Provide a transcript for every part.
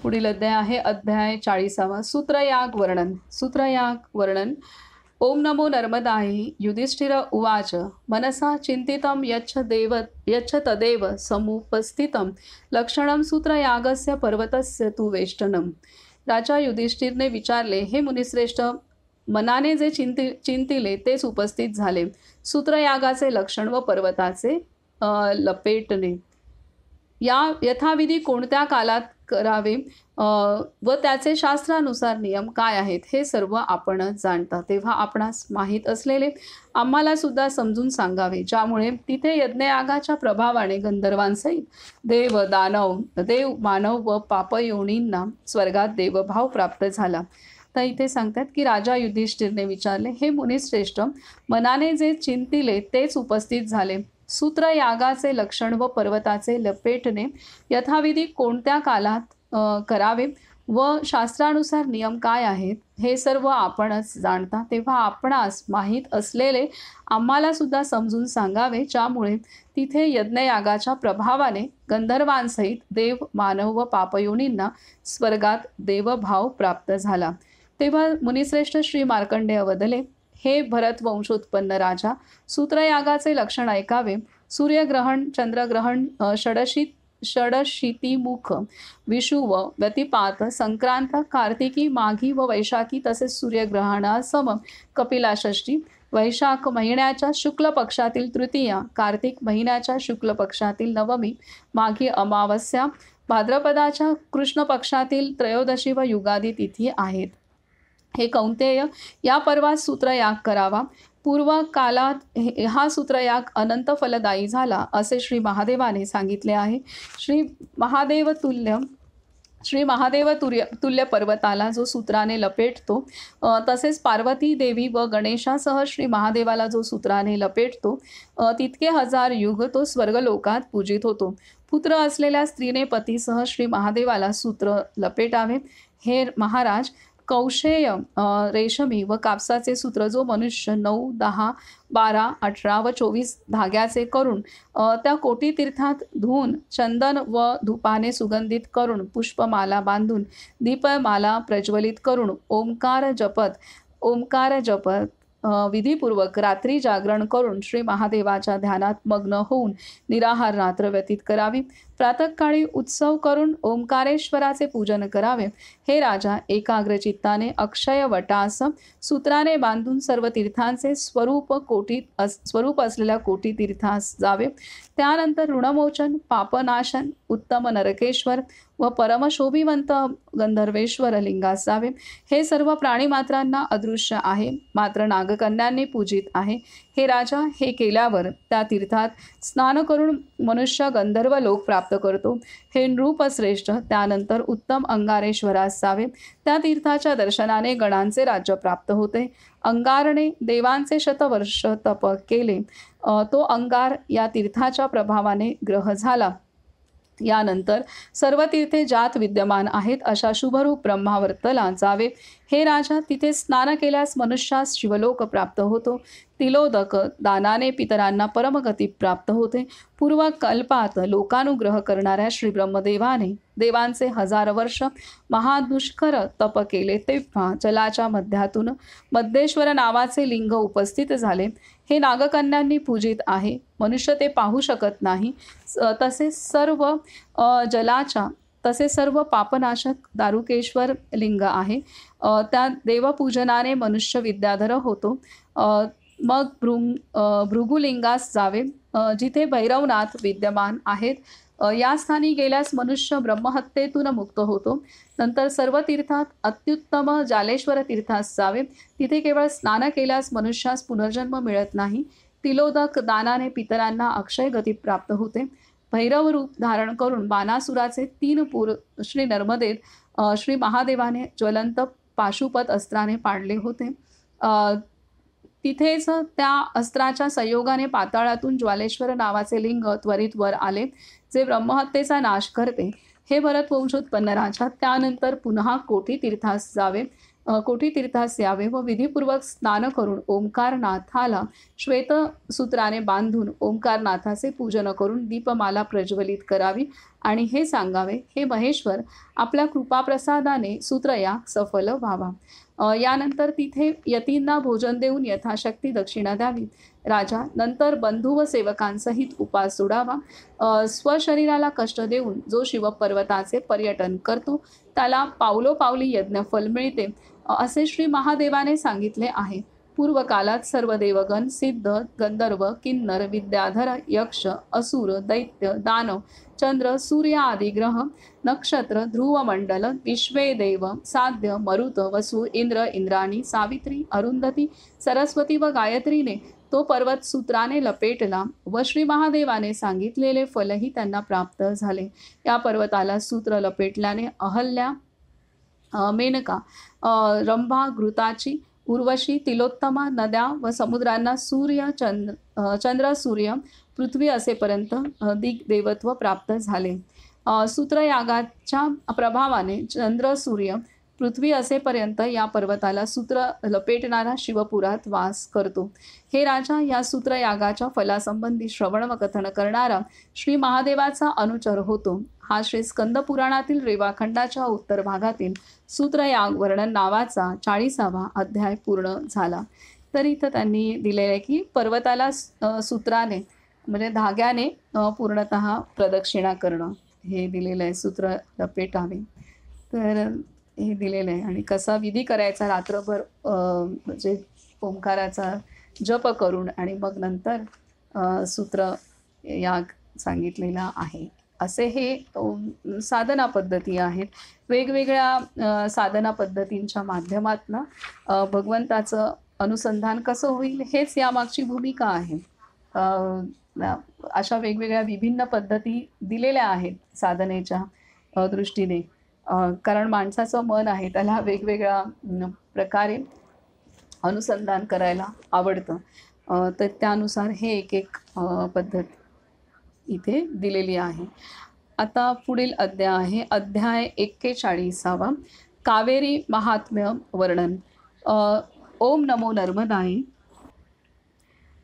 पुढील अध्याय आहे अध्याय 40वा सूत्रयाग वर्णन। सूत्रयाग वर्णन। ओम नमो नर्मदायै युधिष्ठिर उवाच मनसा चिंतितं यच्छ तदेव समुपस्थितं लक्षणं सूत्रयागस्य पर्वतस्य तु वेष्टनम। राजा युधिष्ठिरने विचारले, हे मुनिश्रेष्ठ, मनाने जे चिंतिले तेच उपस्थित झाले। सूत्रयागाचे लक्षण व पर्वताचे लपेटणे या यथाविधी कोणत्या कालात करावे व त्याचे शास्त्रानुसार नियम काय आहेत हे सर्व आपणच जाणता, तेव्हा आपणास माहीत असलेले आम्हाला सुद्धा समजून सांगावे, ज्यामुळे तिथे यज्ञयागाच्या प्रभावाने गंधर्वांसहित देव मानव व पापयोनींना स्वर्गात देवभाव प्राप्त झाला। तर इथे सांगतात की राजा युधिष्ठिरने विचारले, हे मुनिश्रेष्ठ, मनाने जे चिंतिले तेच उपस्थित झाले। सूत्रयागाचे लक्षण व पर्वताचे लपेटणे यथाविधी कोणत्या कालात करावे व शास्त्रानुसार नियम काय आहेत हे सर्व आपणच जाणता, तेव्हा आपणास माहीत असलेले आम्हाला सुद्धा समजून सांगावे, ज्यामुळे तिथे यज्ञयागाच्या प्रभावाने गंधर्वांसहित देव मानव व पापयोनींना स्वर्गात देवभाव प्राप्त झाला। तेव्हा मुनिश्रेष्ठ श्री मार्कंडेय वदले, हे भरत वंशोत्पन्न राजा, सूत्रयागाचे लक्षण ऐकावे। सूर्यग्रहण, चंद्रग्रहण, षडशीतिमुख, विषुव, व्यतिपात, संक्रांत, कार्तिकी, माघी व वैशाखी तसेच सूर्यग्रहणासम कपिलाषष्ठी, वैशाख महिन्याच्या शुक्ल पक्षातील तृतीया, कार्तिक महिन्याच्या शुक्ल पक्षातील नवमी, माघी अमावस्या, भाद्रपदाच्या कृष्ण पक्षातील त्रयोदशी व युगादी तिथी आहेत। हे कौंतेय, या पर्वात सूत्रयाग करावा। पूर्व कालात हा सूत्रयाग अनंत फलदायी झाला असे श्री महादेवाने सांगितले आहे। श्री महादेव तुल्य पर्वताला जो सूत्राने लपेटतो, तसेच पार्वती देवी व गणेशासह श्री महादेवाला जो सूत्राने लपेटतो, तितके हजार युग तो स्वर्गलोकात पूजित होतो। पुत्र असलेल्या स्त्रीने पतीसह श्री महादेवाला सूत्र लपेटावे। हे महाराज, कौशेय, रेशमी व कापसाचे सूत्र जो मनुष्य 9, 10, 12, 18 व 24 धाग्याचे करून त्या कोटी तीर्थात धुवून चंदन व धूपाने सुगंधित करून पुष्पमाला बांधून दीपमाला प्रज्वलित करून ओंकार जपत विधीपूर्वक रात्री जागरण करून श्री महादेवाच्या ध्यानात मग्न होऊन निराहार रात्र व्यतीत करावी। प्रातःकाळी उत्सव करून ओंकारेश्वराचे पूजन करावे। हे राजा, एकाग्र चित्ताने अक्षय वटास सूत्राने बांधून सर्व तीर्थांचे स्वरूप असलेल्या कोटी तीर्थास जावे। त्यानंतर ऋणमोचन, पापनाशन, उत्तम नरकेश्वर व परमशोभिवंत गंधर्वेश्वर लिंगास जावे। हे सर्व प्राणीमात्रांना अदृश्य आहे, मात्र नागकन्यांनी पूजित आहे। हे राजा, हे केल्यावर त्या तीर्थात स्नान करून मनुष्य गंधर्व लोक प्राप्त करतो। हे नृपश्रेष्ठ, त्यानंतर उत्तम अंगारेश्वरास जावे। त्या तीर्थाच्या दर्शनाने गणांचे राज्य प्राप्त होते। अंगारने देवांचे शतवर्ष तप केले, तो अंगार या तीर्थाच्या प्रभावाने ग्रह झाला। यानंतर सर्व तीर्थे ज्यात विद्यमान आहेत अशा शुभरूप ब्रह्मावर्तला जावे। हे राजा, तिथे स्नान केल्यास मनुष्यास शिवलोक प्राप्त होतो। तिलोदक दानाने पितरांना परमगती प्राप्त होते। पूर्व कल्पात लोकानुग्रह करणाऱ्या श्री ब्रह्मदेवाने देवांचे 1000 वर्ष महादुष्कर तप केले, तेव्हा जलाच्या मध्यातून मध्येश्वर नावाचे लिंग उपस्थित झाले। हे नागकन्यांनी पूजित आहे, मनुष्य ते पाहू शकत नाही। तसे सर्व पापनाशक दारुकेश्वर लिंग आहे। त्या देवपूजनाने मनुष्य विद्याधर होतो। मग भृगुलिंगास जावे, जिथे भैरवनाथ विद्यमान आहेत। या स्थानी गेल्यास मनुष्य ब्रह्महत्येतून मुक्त होतो। नंतर सर्व तीर्थात अत्युत्तम जालेश्वर तीर्थास जावे, तिथे केवळ स्नान केल्यास मनुष्यास पुनर्जन्म मिळत नाही। तिलोदक दानाने पितरांना अक्षय गती प्राप्त होते। भैरव रूप धारण करून बाणासुराचे 3 पूर श्री नर्मदेत श्री महादेवाने ज्वलंत पाशुपत अस्त्राने पाडले होते। तिथेच त्या अस्त्राच्या संयोगाने पाताळातून ज्वालेश्वर नावाचे लिंग त्वरित वर आले, जे ब्रह्महत्येचा नाश करते। हे भरत वंशोत्पन्न राजा, त्यानंतर पुन्हा कोटी तीर्थास यावे व विधीपूर्वक स्नान करून ओंकारनाथाला श्वेत सूत्राने बांधून ओंकारनाथाचे पूजन करून दीपमाला प्रज्वलित करावी आणि हे सांगावे, हे महेश्वर, आपल्या कृपाप्रसादाने सूत्रयाग सफल व्हावा. यानंतर तिथे यतींना भोजन देऊन यथाशक्ती दक्षिणा द्यावी. राजा नंतर बंधू व सेवकांसहित उपास सोडावा. स्वशरीराला कष्ट देऊन जो शिवपर्वताचे पर्यटन करतो त्याला पावलोपावली यज्ञफल मिळते, असे श्री महादेवाने सांगितले आहे. पूर्वकालात सर्व देवगण, सिद्ध, गंधर्व, किन्नर, विद्याधर, यक्ष, असुर, दैत्य, दानव, चंद्र, सूर्य आदी ग्रह, नक्षत्र, ध्रुवमंडल, विश्वे देव, साध्य, मरुत, वसु, इंद्र, इंद्राणी, सावित्री, अरुंधती, सरस्वती व गायत्रीने तो पर्वत सूत्राने लपेटला व श्री महादेवाने सांगितलेले फलही त्यांना प्राप्त झाले. या पर्वताला सूत्र लपेटल्याने अहल्या, मेनका, रंभा, घृताची, उर्वशी, तिलोत्तमा, नद्या व समुद्रांना सूर्य, चंद्र, सूर्य, पृथ्वी असेपर्यंत दिग्देवत्व प्राप्त झाले. सूत्रयागाच्या प्रभावाने चंद्र, सूर्य, पृथ्वी असेपर्यंत या पर्वताला सूत्र लपेटणारा शिवपुरात वास करतो. हे राजा, या सूत्रयागाच्या फलासंबंधी श्रवण व कथन करणारा श्री महादेवाचा अनुचर होतो. हा श्री स्कंद पुराणातील रेवाखंडाच्या उत्तर भागातील सूत्रयाग वर्णन नावाचा 40वा अध्याय पूर्ण झाला. तर इथं त्यांनी दिलेलं आहे की पर्वताला सूत्राने म्हणजे धाग्याने पूर्णतः प्रदक्षिणा करणं हे दिलेलं आहे. सूत्र लपेटावे तर हे दिलेलं आहे. आणि कसा विधी करायचा रात्रभर म्हणजे ओंकाराचा जप करून आणि मग नंतर सूत्र याग सांगितलेला आहे. असे हे साधना पद्धती आहेत. वेगवेगळ्या साधना पद्धतींच्या माध्यमातून भगवंताचं अनुसंधान कसं होईल हेच यामागची भूमिका आहे. अशा वेगवेगळ्या विभिन्न पद्धती दिलेल्या आहेत साधनेच्या दृष्टीने, कारण माणसाचं मन आहे त्याला वेगवेगळ्या प्रकारे अनुसंधान करायला आवडतं. तर त्यानुसार हे एक एक पद्धत इथे दिलेली आहे. आता पुढील अध्याय आहे अध्याय 41. कावेरी महात्म्य वर्णन. ओम नमो नर्मदाय.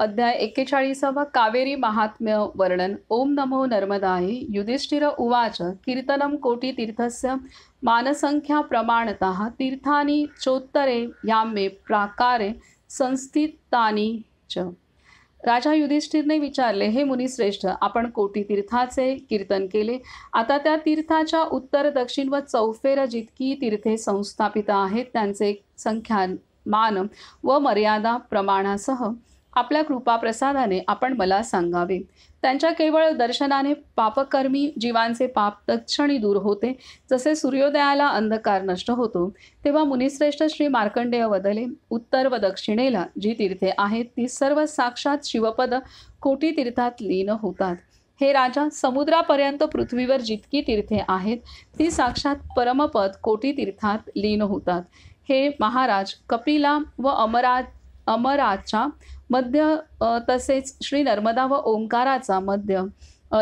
अध्याय 41 कावेरी महात्म्य वर्णन. ओम नमो नर्मदाय. युधिष्ठिर उवाच. कीर्तनं कोटितीर्थस्य मानसंख्या प्रमाणतः तीर्थानि चोत्तरे यामे प्राकारे संस्थितानि च. राजा युधिष्ठिरने विचारले, हे मुनिश्रेष्ठ, आपण कोटी तीर्थाचे कीर्तन केले. आता त्या तीर्थाच्या उत्तर, दक्षिण व चौफेर जितकी तीर्थे संस्थापित आहेत त्यांचे संख्यान, मान व मर्यादा प्रमाणासह आपल्या कृपाप्रसादाने आपण मला सांगावे. त्यांच्या केवळ दर्शनाने पापकर्मी जीवांचे पाप तत्क्षणी दूर होते. जसे सूर्योदयाला अंधकार नष्ट होतो तेव्हा मुनिश्रेष्ठ श्री मार्कंडेय वदले, उत्तर व दक्षिणेला जी तीर्थे आहेत ती सर्व साक्षात शिवपद कोटी तीर्थात लीन होतात. हे राजा, समुद्रापर्यंत पृथ्वीवर जितकी तीर्थे आहेत ती साक्षात परमपद कोटी तीर्थात लीन होतात. हे महाराज, कपिला व अमराच्या मध्य तसेच श्री नर्मदा व ओंकाराचा मध्य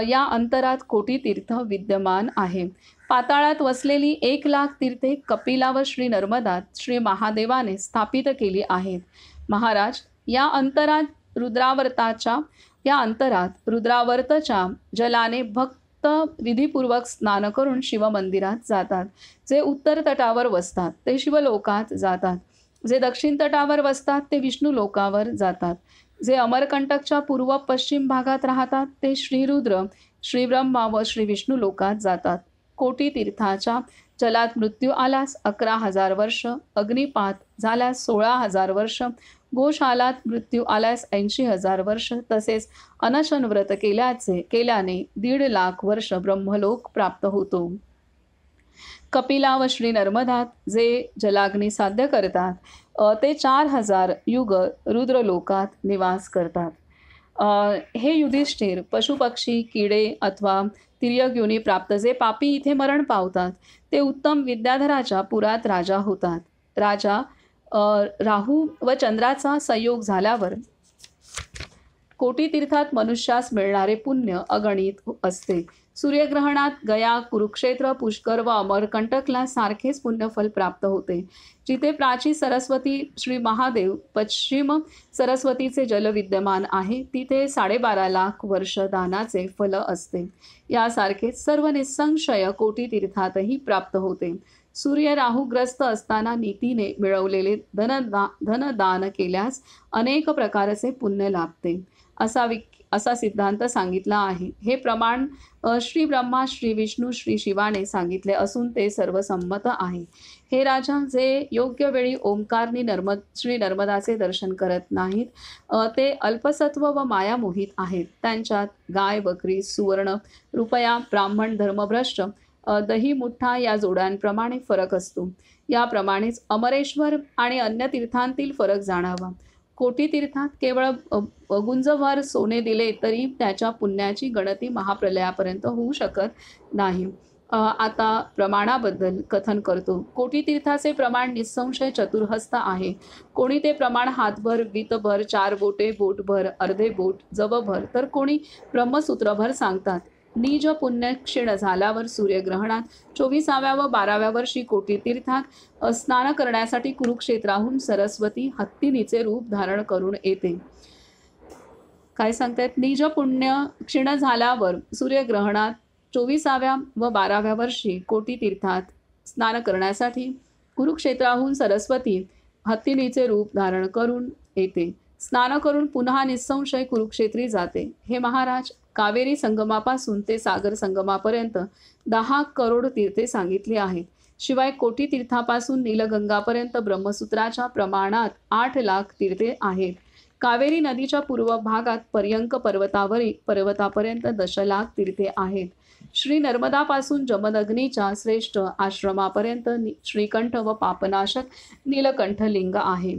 या अंतरात कोटी तीर्थ विद्यमान आहे. पाताळात वसलेली 1,00,000 तीर्थे कपिला व श्री नर्मदात श्री महादेवाने स्थापित केली आहेत. महाराज, या अंतरात रुद्रावर्तच्या जलाने भक्त विधीपूर्वक स्नान करून शिवमंदिरात जातात. जे उत्तर तटावर वसतात ते शिवलोकात जातात. जे दक्षिण तटावर वसतात ते विष्णू लोकावर जातात. जे अमरकंटकच्या पूर्व पश्चिम भागात राहतात ते श्रीरुद्र, श्रीब्रह्मा व श्री विष्णू लोकात जातात. कोटी तीर्थाच्या जलात मृत्यू आल्यास 11,000 वर्ष, अग्निपात झाल्यास 16,000 वर्ष, गोशालात मृत्यू आल्यास 80,000 वर्ष, तसेच अनशन व्रत केल्याने 1,50,000 वर्ष ब्रह्मलोक प्राप्त होतो. कपिला व श्री नर्मदात जे जलाग्नी साध्य करतात ते 4,000 युग रुद्रलोकात निवास करतात. हे युधिष्ठिर, पशुपक्षी, किडे अथवा तिर्यक योनी प्राप्त जे पापी इथे मरण पावतात ते उत्तम विद्याधराच्या पुरात राजा होतात. राजा, राहू व चंद्राचा संयोग झाल्यावर कोटी तीर्थात मनुष्यास मिळणारे पुण्य अगणित असते. सूर्यग्रहणात गया, कुरुक्षेत्र, पुष्कर व अमरकंटकला सारखेच पुण्यफल प्राप्त होते. जिथे प्राची सरस्वती श्री महादेव पश्चिम सरस्वतीचे जल विद्यमान आहे, तिथे 12.5 लाख वर्ष दानाचे फल असते. यासारखेच सर्व निसंशय कोटी तीर्थातही प्राप्त होते. सूर्य राहुग्रस्त असताना नीतीने मिळवलेले धनदान केल्यास अनेक प्रकारचे पुण्य लाभते, असा सिद्धांत सांगितला आहे. हे प्रमाण श्री ब्रह्मा, श्री विष्णू, श्री शिवाने सांगितले असून ते सर्वसंमत आहे. हे राजा, जे योग्य वेळी ओंकारनी श्री नर्मदाचे दर्शन करत नाहीत, ते अल्पसत्व व मायामोहित आहेत. त्यांच्यात गाय, बकरी, सुवर्ण, रुपया, ब्राह्मण, धर्मभ्रष्ट, दही मुठ्ठा या जोड्यांप्रमाणे फरक असतो. याप्रमाणेच अमरेश्वर आणि अन्य तीर्थांतील फरक जाणावा. कोटी तीर्थात केवळ गुंजभर सोने दिले तरी त्याच्या पुण्याची गणती महाप्रलयापर्यंत होऊ शकत नाही. आता प्रमाणाबद्दल कथन करतो. कोटी तीर्थाचे प्रमाण निसंशय चतुर्हस्त आहे. कोणी ते प्रमाण हातभर, वीतभर, 4 बोटे, बोटभर, अर्धे बोट, जवभर, तर कोणी ब्रह्मसूत्रभर सांगतात. निज पुण्य क्षीण झाल्यावर सूर्यग्रहणात 24व्या व 12व्या वर्षी कोटी तीर्थात स्नान करण्यासाठी कुरुक्षेत्राहून सरस्वती हत्तीनीचे रूप धारण करून येते. काय सांगतायत? निज पुण्य क्षीण झाल्यावर सूर्यग्रहणात 24व्या व 12व्या वर्षी कोटी तीर्थात स्नान करण्यासाठी कुरुक्षेत्राहून सरस्वती हत्तीनीचे रूप धारण करून येते. स्नान करून पुन्हा निसंशय कुरुक्षेत्री जाते. हे महाराज, कावेरी संगमापासून ते सागर संगमापर्यंत 10 करोड तीर्थे सांगितली आहेत. शिवाय कोटी तीर्थापासून नीलगंगापर्यंत ब्रह्मसूत्राच्या प्रमाणात 8 लाख तीर्थे आहेत. कावेरी नदीच्या पूर्व भागात पर्यंक पर्वतापर्यंत 10 लाख तीर्थे आहेत. श्री नर्मदापासून जमदग्नीच्या श्रेष्ठ आश्रमापर्यंत श्रीकंठ व पापनाशक नीलकंठ लिंग आहे.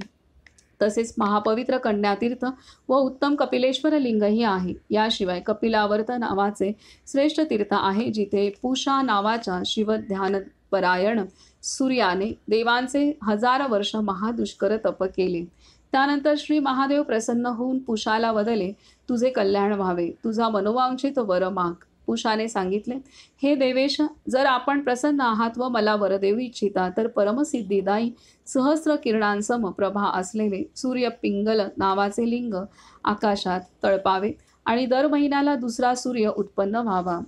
तसेच महापवित्र कन्यातीर्थ व उत्तम कपिलेश्वर लिंगही आहे. याशिवाय कपिलावर्त नावाचे श्रेष्ठ तीर्थ आहे, जिथे पूषा नावाच्या शिवध्यानपरायण सूर्याने देवांचे 1000 वर्ष महादुष्कर तप केले. त्यानंतर श्री महादेव प्रसन्न होऊन पूषाला वदले, तुझे कल्याण व्हावे, तुझा मनोवांछित वर माग. पूषाने सांगितले, हे देवेश, जर आपण प्रसन्न आहात व मला वर देऊ इच्छिता तर परमसिद्धिदायी सहस्र किरणांसम प्रभा असलेले सूर्य पिंगल नावाचे लिंग आकाशात तळपावे आणि दर महिन्याला दुसरा सूर्य उत्पन्न व्हावा.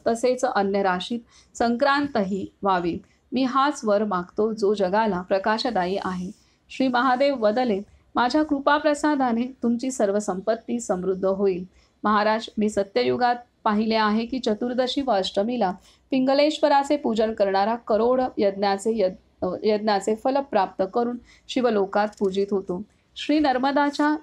तसेच अन्य राशीत संक्रांतही व्हावी. मी हाच वर मागतो, जो जगाला प्रकाशदायी आहे. श्री महादेव वदले, माझ्या कृपाप्रसादाने तुमची सर्व संपत्ती समृद्ध होईल. महाराज, मी सत्ययुगात पाहिले आहे की चतुर्दशी व अष्टमीला पिंगलेश्वराचे पूजन करणारा करोड यज्ञाचे फल प्राप्त करून शिवलोकात पूजित होतो. श्री नर्मदाच्या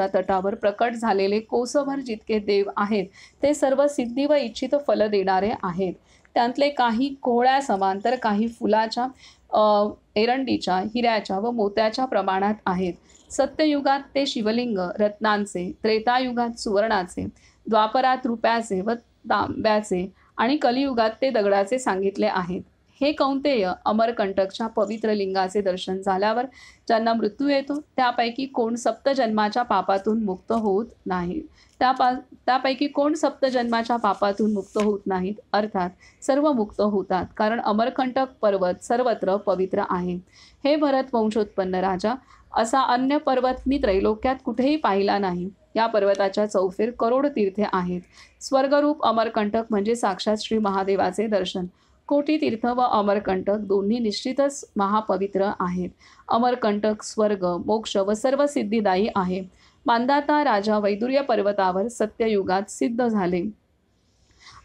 तटावर प्रकट झालेले कोसभर जितके देव आहेत ते सर्व सिद्धी व इच्छित फल देणारे आहेत. त्यातले काही कोहळ्या समान तर काही फुलाच्या, एरंडीच्या, हिऱ्याच्या व मोत्याच्या प्रमाणात आहेत. सत्ययुगात ते शिवलिंग रत्नांचे, त्रेतायुगात सुवर्णाचे, द्वापरात रुप्याचे व तांब्याचे आणि कलियुगात ते दगडाचे सांगितले आहेत. हे कौंतेय, अमरकंटकच्या पवित्र लिंगाचे दर्शन झाल्यावर ज्यांना मृत्यू येतो त्यापैकी कोण सप्तजन्माच्या पापातून मुक्त होत नाही. त्यापैकी कोण सप्तजन्माच्या पापातून मुक्त होत नाहीत, अर्थात सर्व मुक्त होतात, कारण अमरकंटक पर्वत सर्वत्र पवित्र आहे. हे भरत वंशोत्पन्न राजा, असा अन्य पर्वत मी त्रैलोक्यात कुठेही पाहिला नाही. या पर्वताच्या चौफेर करोड तीर्थे आहेत. स्वर्गरूप अमरकंटक म्हणजे साक्षात श्री महादेवाचे दर्शन. कोटी तीर्थ व अमरकंटक दोन्ही निश्चितच महापवित्र आहेत. अमरकंटक स्वर्ग, मोक्ष व सर्व सिद्धिदायी आहे. मांधाता राजा वैदुर्य पर्वतावर सत्ययुगात सिद्ध झाले.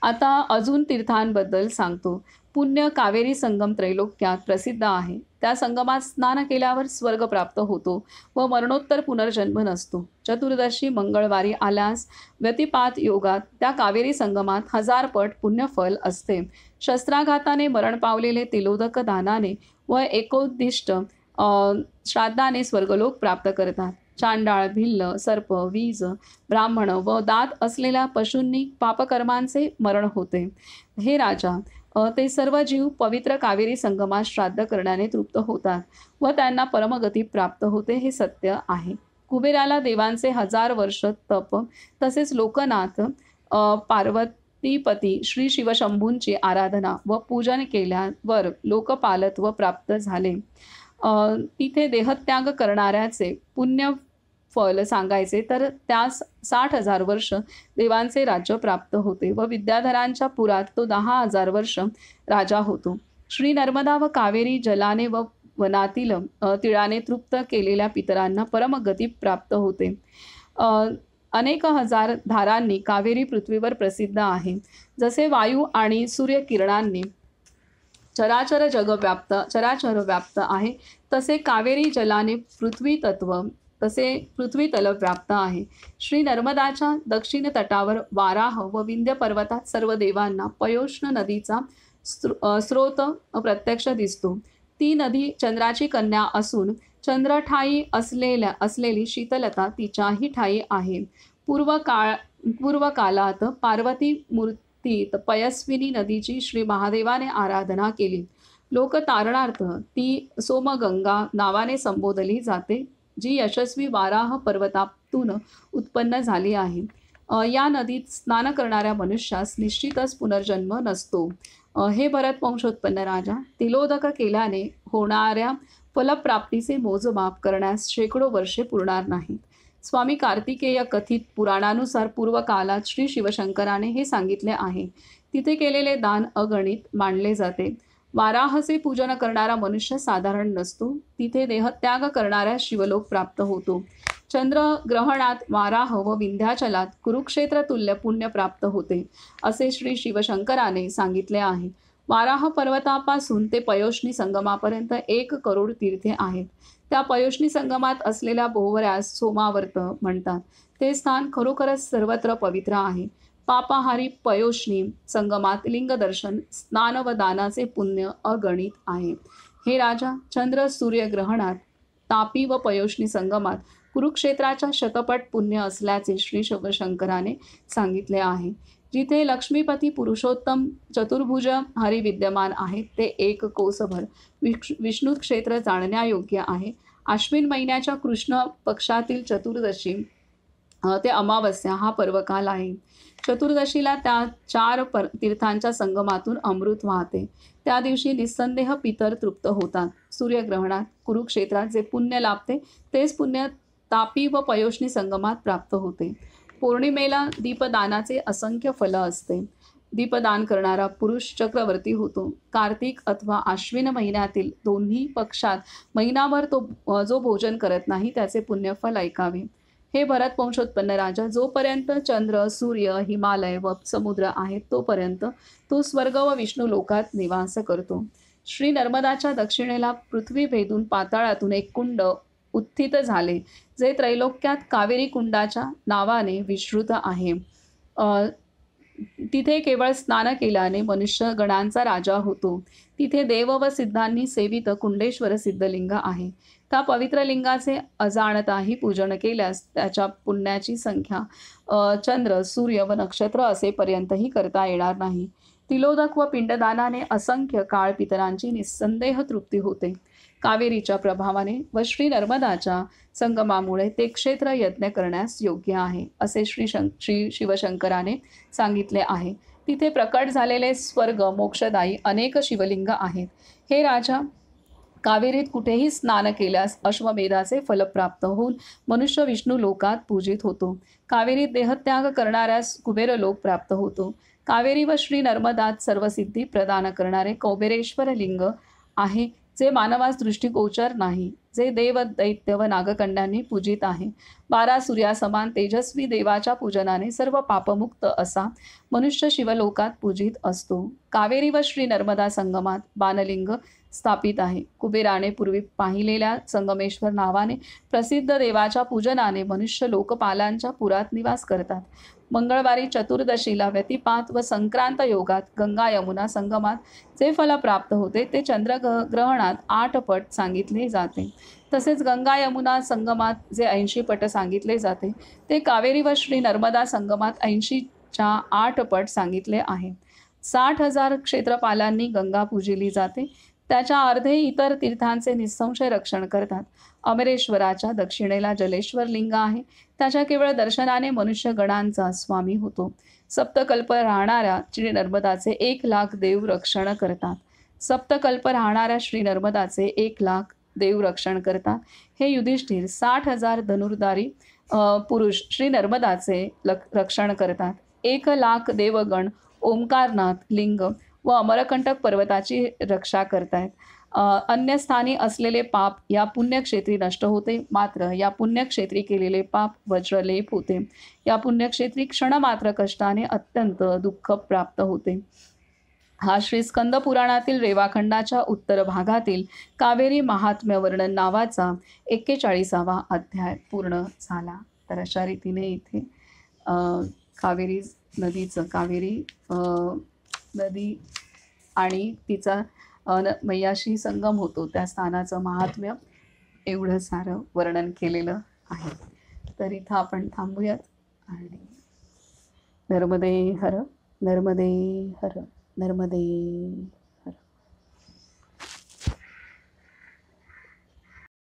आता अजून तीर्थांबद्दल सांगतो. पुण्य कावेरी संगम त्रैलोक्यात प्रसिद्ध आहे. त्या संगमात स्नान केल्यावर स्वर्ग प्राप्त होतो व मरणोत्तर पुनर्जन्म नसतो. चतुर्दशी मंगळवारी आल्यास व्यतिपात योगात त्या कावेरी संगमात 1000 पट पुण्यफल असते. शस्त्राघाताने मरण पावलेले तिलोदक दानाने व एकोद्दिष्ट श्राद्धाने स्वर्गलोक प्राप्त करतात. चांडाळ, भिल्ल, सर्प, वीज, ब्राह्मण व दात असलेल्या पशूंनी पापकर्मांचे मरण होते. हे राजा, ते सर्व जीव पवित्र कावेरी संगमात श्राद्ध करण्याने तृप्त होतात व त्यांना परमगती प्राप्त होते. हे सत्य आहे. कुबेराला देवांचे 1000 वर्ष तप तसेच लोकनाथ पार्वतीपती श्री शिवशंभूंची आराधना व पूजन केल्यावर लोकपालत्व प्राप्त झाले. तिथे देहत्याग करणाऱ्याचे पुण्य फल सांगायचे तर त्यास 60,000 वर्ष देवांचे राज्य प्राप्त होते व विद्याधरांच्या पुरात तो 10,000 वर्ष राजा होतो. श्री नर्मदा व कावेरी जलाने व वनातील तिळाने तृप्त केलेल्या पितरांना परमगती प्राप्त होते. अनेक हजार धारांनी कावेरी पृथ्वीवर प्रसिद्ध आहे. जसे वायू आणि सूर्यकिरणांनी चराचर व्याप्त आहे, तसे कावेरी जलाने पृथ्वी तल व्याप्त आहे. श्री नर्मदाच्या दक्षिण तटावर वाराह व विंध्य पर्वतात सर्व देवांना पयोष्ण नदीचा स्रोत प्रत्यक्ष दिसतो. ती नदी चंद्राची कन्या असून चंद्रठायी असलेली शीतलता तिच्याही ठायी आहे. पूर्वकालात पार्वती मूर्तीत पयस्विनी नदीची श्री महादेवाने आराधना केली. लोकतारणार्थ ती सोमगंगा नावाने संबोधली जाते, जी यशस्वी वाराह पर्वतातून उत्पन्न झाली आहे. या नदीत स्नान करणाऱ्या मनुष्यास निश्चितच पुनर्जन्म नसतो. हे भरत वंशोत्पन्न राजा, तिलोदक केल्याने होणाऱ्या फलप्राप्तीचे मोजमाप करण्यास शेकडो वर्षे पुरणार नाहीत. स्वामी कार्तिकेय कथित पुराणानुसार पूर्वकालात श्री शिवशंकराने हे सांगितले आहे. तिथे केलेले दान अगणित मानले जाते. वाराहचे पूजन करणारा मनुष्य साधारण नसतो. तिथे देहत्याग करणाऱ्या शिवलोक प्राप्त होतो. चंद्रग्रहणात वाराह व विंध्याचलात कुरुक्षेत्र तुल्य पुण्य प्राप्त होते, असे श्री शिवशंकराने सांगितले आहे. वाराह पर्वतापासून ते पयोष्णी संगमापर्यंत 1 करोड तीर्थे आहेत. त्या पयोष्णी संगमात असलेल्या भोवऱ्यास सोमावर्त म्हणतात. ते स्थान खरोखरच सर्वत्र पवित्र आहे. पापाहारी पयोष्णी संगमात लिंगदर्शन, स्नान व दानाचे पुण्य अगणित आहे. हे राजा, चंद्र सूर्य ग्रहणात, तापी व पयोष्णी संगमात कुरुक्षेत्राच्या शतपट पुण्य असल्याचे श्री शिवशंकराने सांगितले आहे. जिथे लक्ष्मीपती पुरुषोत्तम चतुर्भुज हरी विद्यमान आहेत, ते 1 कोसभर विष्णू क्षेत्र जाणण्यायोग्य आहे. आश्विन महिन्याच्या कृष्ण पक्षातील चतुर्दशी ते अमावस्या हा पर्वकाल आहे. चतुर्दशीला त्या 4 तीर्थांच्या संगमातून अमृत वाहते. त्या दिवशी निस्संदेह पितर तृप्त होतात. सूर्यग्रहणात कुरुक्षेत्रात जे पुण्य लाभते तेच पुण्य तापी व पयोष्णी संगमात प्राप्त होते. पौर्णिमेला दीपदानाचे असंख्य फल असते. दीपदान करणारा पुरुष चक्रवर्ती होतो. कार्तिक अथवा आश्विन महिन्यातील दोन्ही पक्षात महिनाभर जो भोजन करत नाही त्याचे पुण्यफल ऐकावे. हे भरत वंशोत्पन्न राजा, जोपर्यंत चंद्र, सूर्य, हिमालय व समुद्र आहेत तोपर्यंत तो स्वर्ग व विष्णू लोकात निवास करतो. श्री नर्मदाच्या दक्षिणेला पृथ्वी भेदून पाताळातून एक कुंड उत्थित झाले, जे त्रैलोक्यात कावेरी कुंडाच्या नावाने विश्रुत आहे. तिथे केवळ स्नान केल्याने मनुष्य गणांचा राजा होतो. तिथे देव व सिद्धांनी सेवित कुंडेश्वर सिद्धलिंग आहे. त्या पवित्र लिंगाचे अजाणताही पूजन केल्यास त्याच्या पुण्याची संख्या चंद्र, सूर्य व नक्षत्र असेपर्यंतही करता येणार नाही. तिलोदक व पिंडदानाने असंख्य काळ पितरांची निस्संदेह तृप्ती होते. कावेरीच्या प्रभावाने व श्री नर्मदाच्या संगमामुळे ते क्षेत्र यज्ञ करण्यास योग्य आहे, असे श्री शिवशंकराने सांगितले आहे. तिथे प्रकट झालेले स्वर्ग मोक्षदायी अनेक शिवलिंग आहेत. हे राजा, कावेरीत कुठेही स्नान केल्यास अश्वमेधाचे फल प्राप्त होऊन मनुष्य विष्णू लोकात पूजित होतो. कावेरीत देहत्याग करणाऱ्यास कुबेर लोक प्राप्त होतो. कावेरी व श्री नर्मदात सर्व सिद्धी प्रदान करणारे कौबेरेश्वर लिंग आहे, जे मानवास दृष्टिगोचर नाही, जे देव, दैत्य व नागकंड्यांनी पूजित आहे. 12 सूर्यासमान तेजस्वी देवाच्या पूजनाने सर्व पापमुक्त असा मनुष्य शिवलोकात पूजित असतो. कावेरी व श्री नर्मदा संगमात बाणलिंग स्थापित आहे. कुबेराने पूर्वी पाहिलेल्या संगमेश्वर नावाने प्रसिद्ध देवाच्या पूजनाने मनुष्य लोकपालांच्या पुरात निवास करतात. मंगळवारी चतुर्दशीला व्यतिपात व संक्रांत योगात गंगा यमुना संगमात जे फल प्राप्त होते ते चंद्रग्रहणात 8 पट सांगितले जाते. तसेच गंगा यमुना संगमात जे 80 पट सांगितले जाते ते कावेरी व श्री नर्मदा संगमात 80च्या 8 पट सांगितले आहे. 60,000 क्षेत्रपालांनी गंगा पूजिली जाते. त्याच्या अर्धे इतर तीर्थांचे निःसंशय रक्षण करतात. अमरेश्वराच्या दक्षिणेला जलेश्वर लिंग आहे. त्याच्या केवळ दर्शनाने मनुष्य गणांचा स्वामी होतो. सप्तकल्प राहणाऱ्या श्री नर्मदाचे 1,00,000 देव रक्षण करतात. सप्तकल्प राहणाऱ्या श्री नर्मदाचे 1,00,000 देव रक्षण करतात. हे युधिष्ठिर 60,000 धनुर्धारी पुरुष श्री नर्मदाचे रक्षण करतात. 1,00,000 देवगण ओंकारनाथ लिंग व अमरकंटक पर्वताची रक्षा करतायत. अन्य स्थानी असलेले पाप या पुण्यक्षेत्री नष्ट होते, मात्र या पुण्यक्षेत्री केलेले पाप वज्रलेप होते. या पुण्यक्षेत्री क्षणमात्र कष्टाने अत्यंत दुःख प्राप्त होते. हा श्री स्कंद पुराणातील रेवाखंडाच्या उत्तर भागातील कावेरी महात्म्य वर्णन नावाचा 41वा अध्याय पूर्ण झाला. तर अशा रीतीने इथे कावेरी नदी आणि तिचा मैयाशी संगम होतो त्या स्थानाचं महात्म्य एवढं सारं वर्णन केलेलं आहे. तर इथं आपण थांबूयात आणि नर्मदे हर, नर्मदे हर, नर्मदे